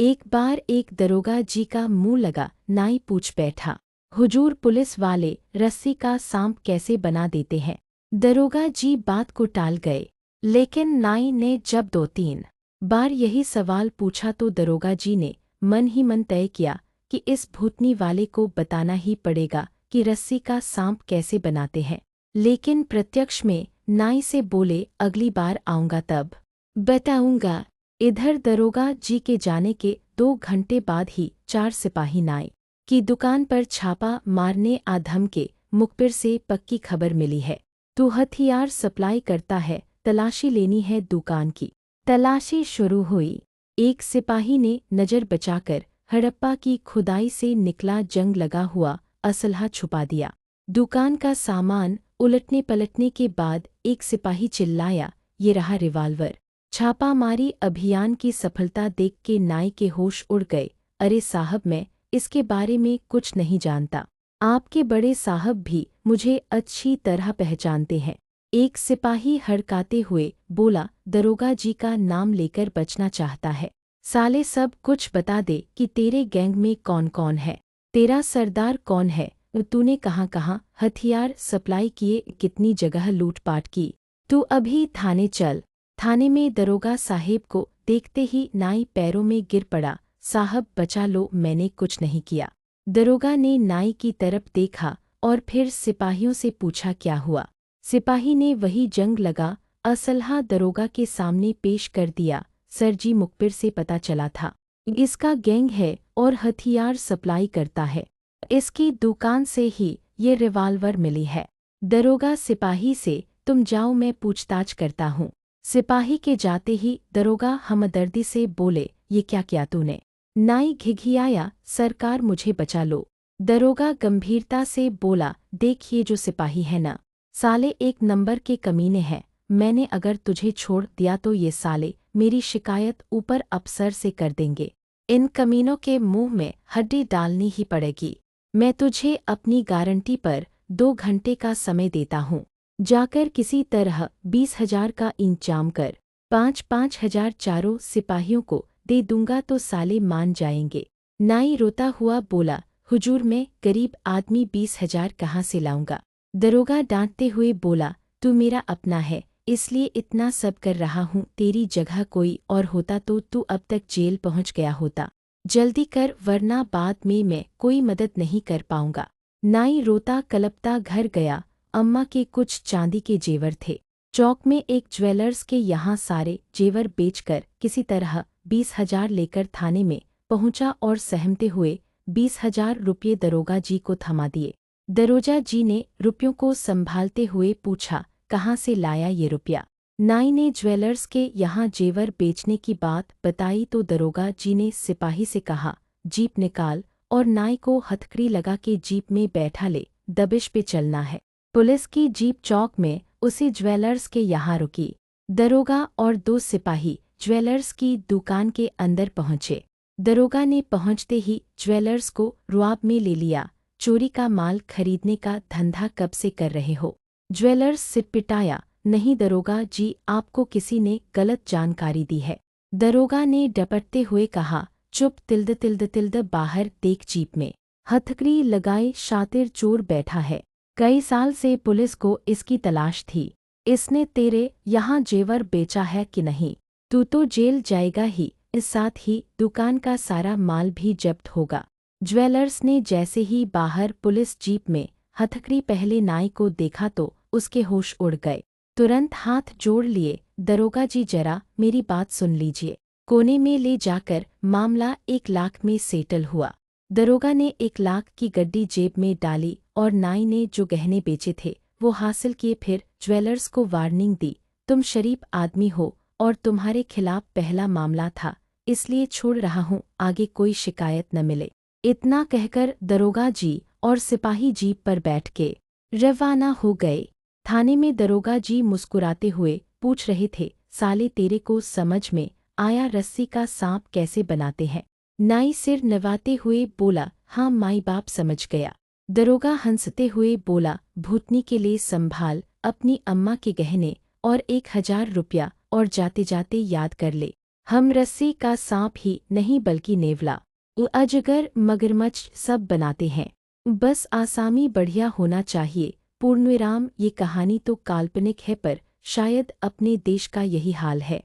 एक बार एक दरोगा जी का मुंह लगा नाई पूछ बैठा, हुजूर पुलिस वाले रस्सी का सांप कैसे बना देते हैं। दरोगा जी बात को टाल गए, लेकिन नाई ने जब 2-3 बार यही सवाल पूछा तो दरोगा जी ने मन ही मन तय किया कि इस भूतनी वाले को बताना ही पड़ेगा कि रस्सी का सांप कैसे बनाते हैं। लेकिन प्रत्यक्ष में नाई से बोले, अगली बार आऊँगा तब बताऊँगा। इधर दरोगा जी के जाने के 2 घंटे बाद ही 4 सिपाही नाई की दुकान पर छापा मारने आ धमके। मुखबिर से पक्की खबर मिली है, तू हथियार सप्लाई करता है, तलाशी लेनी है दुकान की। तलाशी शुरू हुई। एक सिपाही ने नज़र बचाकर हड़प्पा की खुदाई से निकला जंग लगा हुआ असलहा छुपा दिया। दुकान का सामान उलटने पलटने के बाद एक सिपाही चिल्लाया, ये रहा रिवाल्वर। छापामारी अभियान की सफलता देख के नाई के होश उड़ गए। अरे साहब, मैं इसके बारे में कुछ नहीं जानता, आपके बड़े साहब भी मुझे अच्छी तरह पहचानते हैं। एक सिपाही हड़काते हुए बोला, दरोगा जी का नाम लेकर बचना चाहता है, साले सब कुछ बता दे कि तेरे गैंग में कौन कौन है, तेरा सरदार कौन है, तूने कहाँ कहाँ हथियार सप्लाई किए, कितनी जगह लूटपाट की, तू अभी थाने चल। थाने में दरोगा साहेब को देखते ही नाई पैरों में गिर पड़ा, साहब बचा लो, मैंने कुछ नहीं किया। दरोगा ने नाई की तरफ देखा और फिर सिपाहियों से पूछा, क्या हुआ। सिपाही ने वही जंग लगा असलहा दरोगा के सामने पेश कर दिया। सर जी, मुखबिर से पता चला था, इसका गैंग है और हथियार सप्लाई करता है, इसकी दुकान से ही ये रिवाल्वर मिली है। दरोगा सिपाही से, तुम जाओ, मैं पूछताछ करता हूँ। सिपाही के जाते ही दरोगा हमदर्दी से बोले, ये क्या किया तूने। नाई घिघियाया, सरकार मुझे बचा लो। दरोगा गंभीरता से बोला, देख ये जो सिपाही है ना, साले एक नंबर के कमीने हैं, मैंने अगर तुझे छोड़ दिया तो ये साले मेरी शिकायत ऊपर अफसर से कर देंगे, इन कमीनों के मुंह में हड्डी डालनी ही पड़ेगी। मैं तुझे अपनी गारंटी पर 2 घंटे का समय देता हूँ, जाकर किसी तरह 20,000 का इंतजाम कर, 5-5 हजार चारों सिपाहियों को दे दूंगा तो साले मान जाएंगे। नाई रोता हुआ बोला, हुजूर मैं गरीब आदमी 20,000 कहाँ से लाऊंगा। दरोगा डांटते हुए बोला, तू मेरा अपना है इसलिए इतना सब कर रहा हूँ, तेरी जगह कोई और होता तो तू अब तक जेल पहुँच गया होता, जल्दी कर वरना बाद में मैं कोई मदद नहीं कर पाऊंगा। नाई रोता कलपता घर गया। अम्मा के कुछ चांदी के जेवर थे, चौक में एक ज्वेलर्स के यहाँ सारे जेवर बेचकर किसी तरह 20,000 लेकर थाने में पहुंचा और सहमते हुए 20,000 रुपये दरोगा जी को थमा दिए। दरोगा जी ने रुपयों को संभालते हुए पूछा, कहाँ से लाया ये रुपया। नाई ने ज्वेलर्स के यहाँ जेवर बेचने की बात बताई तो दरोगा जी ने सिपाही से कहा, जीप निकाल और नाई को हथकड़ी लगा के जीप में बैठा ले, दबिश पे चलना है। पुलिस की जीप चौक में उसी ज्वेलर्स के यहाँ रुकी। दरोगा और 2 सिपाही ज्वेलर्स की दुकान के अंदर पहुंचे। दरोगा ने पहुंचते ही ज्वेलर्स को रुआब में ले लिया, चोरी का माल खरीदने का धंधा कब से कर रहे हो। ज्वेलर्स सिटपिटाया, नहीं दरोगा जी, आपको किसी ने गलत जानकारी दी है। दरोगा ने डपटते हुए कहा, चुप, तिल्द बाहर देख, जीप में हथकड़ी लगाए शातिर चोर बैठा है, कई साल से पुलिस को इसकी तलाश थी, इसने तेरे यहाँ जेवर बेचा है कि नहीं, तू तो जेल जाएगा ही, इस साथ ही दुकान का सारा माल भी जब्त होगा। ज्वेलर्स ने जैसे ही बाहर पुलिस जीप में हथकड़ी पहले नाई को देखा तो उसके होश उड़ गए। तुरंत हाथ जोड़ लिए, दरोगा जी जरा मेरी बात सुन लीजिए। कोने में ले जाकर मामला 1 लाख में सेटल हुआ। दरोगा ने 1 लाख की गड्डी जेब में डाली और नाई ने जो गहने बेचे थे वो हासिल किए। फिर ज्वेलर्स को वार्निंग दी, तुम शरीफ आदमी हो और तुम्हारे खिलाफ पहला मामला था, इसलिए छोड़ रहा हूँ, आगे कोई शिकायत न मिले। इतना कहकर दरोगा जी और सिपाही जीप पर बैठ के रवाना हो गए। थाने में दरोगा जी मुस्कुराते हुए पूछ रहे थे, साले तेरे को समझ में आया रस्सी का सांप कैसे बनाते हैं। नाई सिर नवाते हुए बोला, हाँ माई बाप समझ गया। दरोगा हंसते हुए बोला, भूतनी के लिए संभाल अपनी अम्मा के गहने और 1,000 रुपया और जाते जाते याद कर ले, हम रस्सी का सांप ही नहीं बल्कि नेवला, अजगर, मगरमच्छ सब बनाते हैं। बस आसामी बढ़िया होना चाहिए। पूर्णविराम। ये कहानी तो काल्पनिक है पर शायद अपने देश का यही हाल है।